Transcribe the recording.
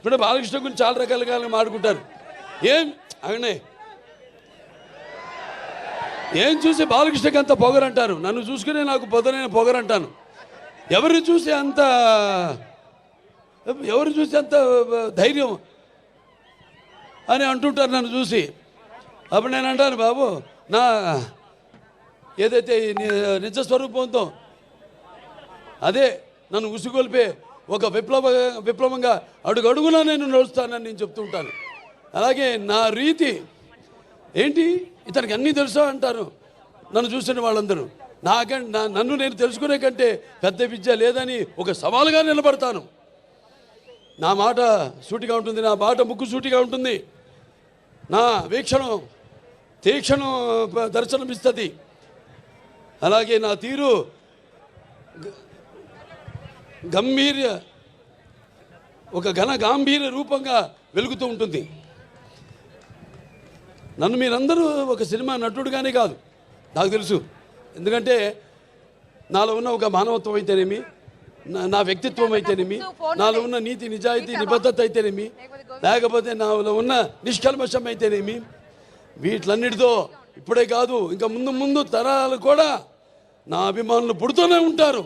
ఇప్పుడు బాలకృష్ణ గురించి చాలా రకాలుగా మాట్లాడుకుంటారు. అవునే ఏం చూసి బాలకృష్ణకి అంత పొగరంటారు, నన్ను చూసుకునే నాకు పొదనైన పొగరంటాను. ఎవరిని చూసి అంత ధైర్యం అని అంటుంటారు నన్ను చూసి. అప్పుడు నేను అంటాను, బాబు నా ఏదైతే నిజ స్వరూపంతో అదే నన్ను ఉసుగొల్పే ఒక విప్లవంగా అడుగడుగునా నేను నడుస్తానని నేను చెప్తూ ఉంటాను. అలాగే నా రీతి ఏంటి, ఇతనికి అన్నీ తెలుసా అంటారు నన్ను చూసిన వాళ్ళందరూ. నన్ను నేను తెలుసుకునే కంటే పెద్ద విద్య లేదని ఒక సవాలుగా నిలబడతాను. నా మాట సూటిగా ఉంటుంది, నా మాట ముక్కు సూటిగా ఉంటుంది, నా వీక్షణం తీక్షణం దర్శనమిస్తుంది. అలాగే నా తీరు ఒక గాంభీర్య రూపంగా వెలుగుతూ ఉంటుంది. నన్ను మీరందరూ ఒక సినిమా నటుడుగానే కాదు నాకు తెలుసు. ఎందుకంటే నాలో ఉన్న ఒక మానవత్వం అయితేనేమి, నా వ్యక్తిత్వం అయితేనేమి, నాలో ఉన్న నీతి నిజాయితీ నిబద్ధత అయితేనేమి, లేకపోతే నాలో ఉన్న నిష్కల్మషం అయితేనేమి, వీటిలన్నిటితో ఇప్పుడే కాదు ఇంకా ముందు తరాలు కూడా నా అభిమానులు పుడుతూనే ఉంటారు.